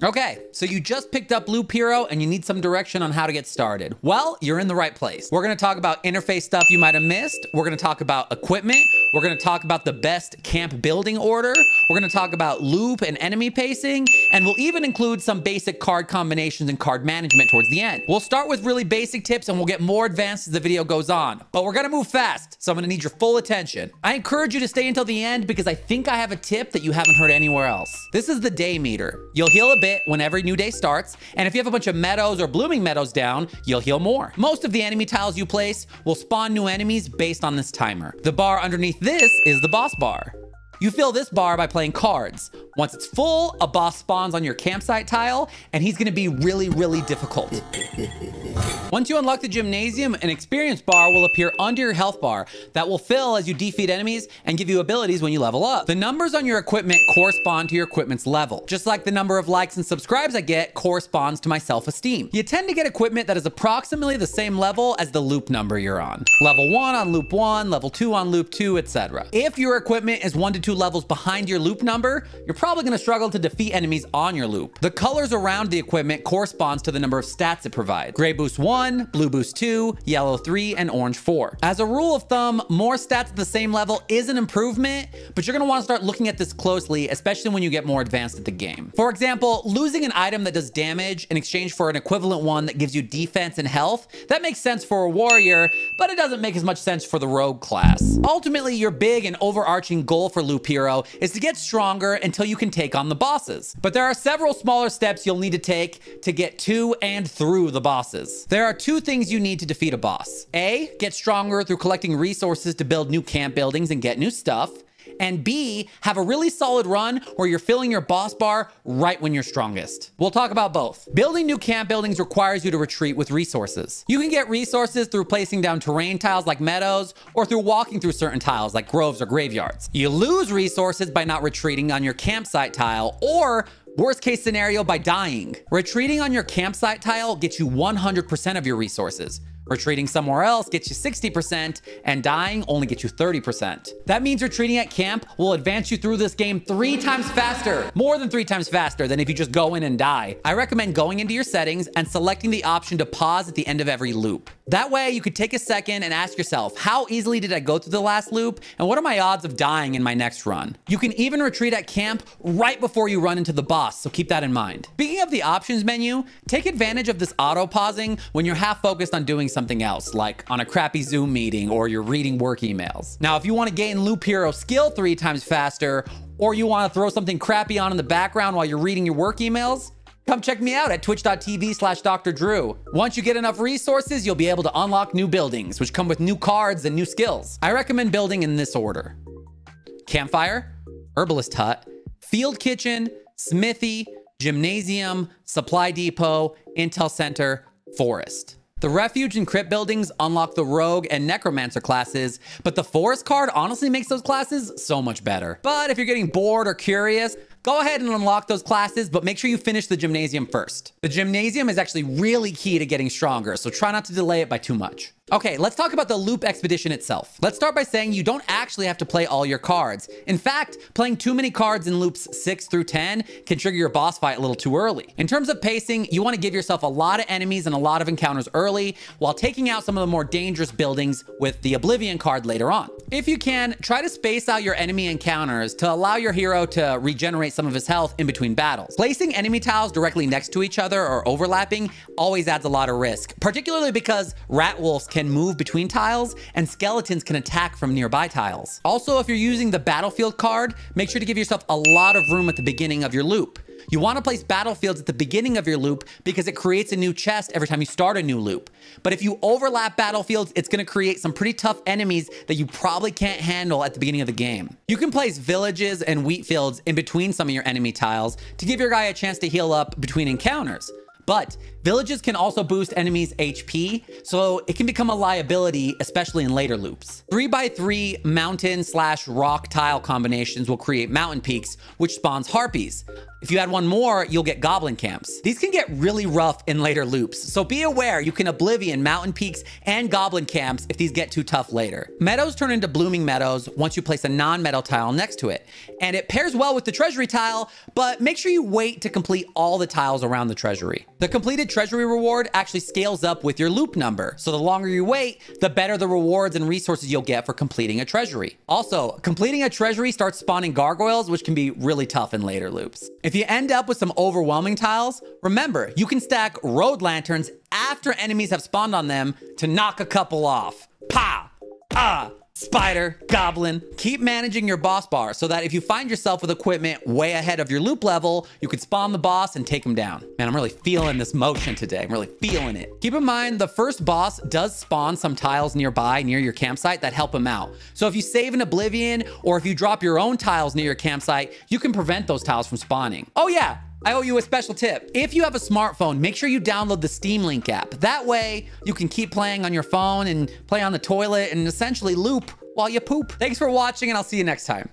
Okay, so you just picked up Loop Hero and you need some direction on how to get started. Well, you're in the right place. We're gonna talk about interface stuff you might have missed. We're gonna talk about equipment. We're gonna talk about the best camp building order. We're gonna talk about loop and enemy pacing, and we'll even include some basic card combinations and card management towards the end. We'll start with really basic tips and we'll get more advanced as the video goes on, but we're gonna move fast, so I'm gonna need your full attention. I encourage you to stay until the end because I think I have a tip that you haven't heard anywhere else. This is the day meter. You'll heal a bit when every new day starts, and if you have a bunch of meadows or blooming meadows down, you'll heal more. Most of the enemy tiles you place will spawn new enemies based on this timer. The bar underneath this is the boss bar. You fill this bar by playing cards. Once it's full, a boss spawns on your campsite tile, and he's gonna be really, really difficult. Once you unlock the gymnasium, an experience bar will appear under your health bar that will fill as you defeat enemies and give you abilities when you level up. The numbers on your equipment correspond to your equipment's level. Just like the number of likes and subscribes I get corresponds to my self-esteem. You tend to get equipment that is approximately the same level as the loop number you're on. Level 1 on loop 1, level 2 on loop 2, etc. If your equipment is 1 to 2 levels behind your loop number, you're probably going to struggle to defeat enemies on your loop. The colors around the equipment corresponds to the number of stats it provides. Gray boost 1, blue boost 2, yellow 3, and orange 4. As a rule of thumb, more stats at the same level is an improvement, but you're going to want to start looking at this closely, especially when you get more advanced at the game. For example, losing an item that does damage in exchange for an equivalent one that gives you defense and health, that makes sense for a warrior, but it doesn't make as much sense for the rogue class. Ultimately, your big and overarching goal for Loop Hero is to get stronger until you can take on the bosses. But there are several smaller steps you'll need to take to get to and through the bosses. There are 2 things you need to defeat a boss. A, get stronger through collecting resources to build new camp buildings and get new stuff. And B, have a really solid run where you're filling your boss bar right when you're strongest. We'll talk about both. Building new camp buildings requires you to retreat with resources. You can get resources through placing down terrain tiles like meadows or through walking through certain tiles like groves or graveyards. You lose resources by not retreating on your campsite tile, or worst case scenario, by dying. Retreating on your campsite tile gets you 100% of your resources. Retreating somewhere else gets you 60%, and dying only gets you 30%. That means retreating at camp will advance you through this game 3 times faster, more than 3 times faster than if you just go in and die. I recommend going into your settings and selecting the option to pause at the end of every loop. That way you could take a second and ask yourself, how easily did I go through the last loop? And what are my odds of dying in my next run? You can even retreat at camp right before you run into the boss, so keep that in mind. Speaking of the options menu, take advantage of this auto pausing when you're half focused on doing something else, like on a crappy Zoom meeting or you're reading work emails. Now, if you want to gain Loop Hero skill 3 times faster, or you want to throw something crappy on in the background while you're reading your work emails, come check me out at twitch.tv/Dr. Drew. Once you get enough resources, you'll be able to unlock new buildings, which come with new cards and new skills. I recommend building in this order: campfire, herbalist hut, field kitchen, smithy, gymnasium, supply depot, intel center, forest. The refuge and crypt buildings unlock the rogue and necromancer classes, but the forest card honestly makes those classes so much better. But if you're getting bored or curious, go ahead and unlock those classes, but make sure you finish the gymnasium first. The gymnasium is actually really key to getting stronger, so try not to delay it by too much. Okay, let's talk about the loop expedition itself. Let's start by saying you don't actually have to play all your cards. In fact, playing too many cards in loops 6 through 10 can trigger your boss fight a little too early. In terms of pacing, you want to give yourself a lot of enemies and a lot of encounters early, while taking out some of the more dangerous buildings with the Oblivion card later on. If you can, try to space out your enemy encounters to allow your hero to regenerate some of his health in between battles. Placing enemy tiles directly next to each other or overlapping always adds a lot of risk, particularly because rat wolves can move between tiles and skeletons can attack from nearby tiles. Also, if you're using the battlefield card, make sure to give yourself a lot of room at the beginning of your loop. You want to place battlefields at the beginning of your loop because it creates a new chest every time you start a new loop. But if you overlap battlefields, it's going to create some pretty tough enemies that you probably can't handle at the beginning of the game. You can place villages and wheat fields in between some of your enemy tiles to give your guy a chance to heal up between encounters. But Villages can also boost enemies' HP, so it can become a liability, especially in later loops. 3x3 mountain/rock tile combinations will create mountain peaks, which spawns harpies. If you add one more, you'll get goblin camps. These can get really rough in later loops, so be aware you can oblivion mountain peaks and goblin camps if these get too tough later. Meadows turn into blooming meadows once you place a non-meadow tile next to it, and it pairs well with the treasury tile, but make sure you wait to complete all the tiles around the treasury. The completed treasury reward actually scales up with your loop number, so the longer you wait, the better the rewards and resources you'll get for completing a treasury. Also, completing a treasury starts spawning gargoyles, which can be really tough in later loops. If you end up with some overwhelming tiles, remember, you can stack road lanterns after enemies have spawned on them to knock a couple off. Pa! Ah! Spider, goblin. Keep managing your boss bar so that if you find yourself with equipment way ahead of your loop level, you can spawn the boss and take him down. Man, I'm really feeling this motion today. I'm really feeling it. Keep in mind, the first boss does spawn some tiles nearby, near your campsite, that help him out. So if you save an oblivion, or if you drop your own tiles near your campsite, you can prevent those tiles from spawning. Oh yeah, I owe you a special tip. If you have a smartphone, make sure you download the Steam Link app. That way, you can keep playing on your phone and play on the toilet and essentially loop while you poop. Thanks for watching, and I'll see you next time.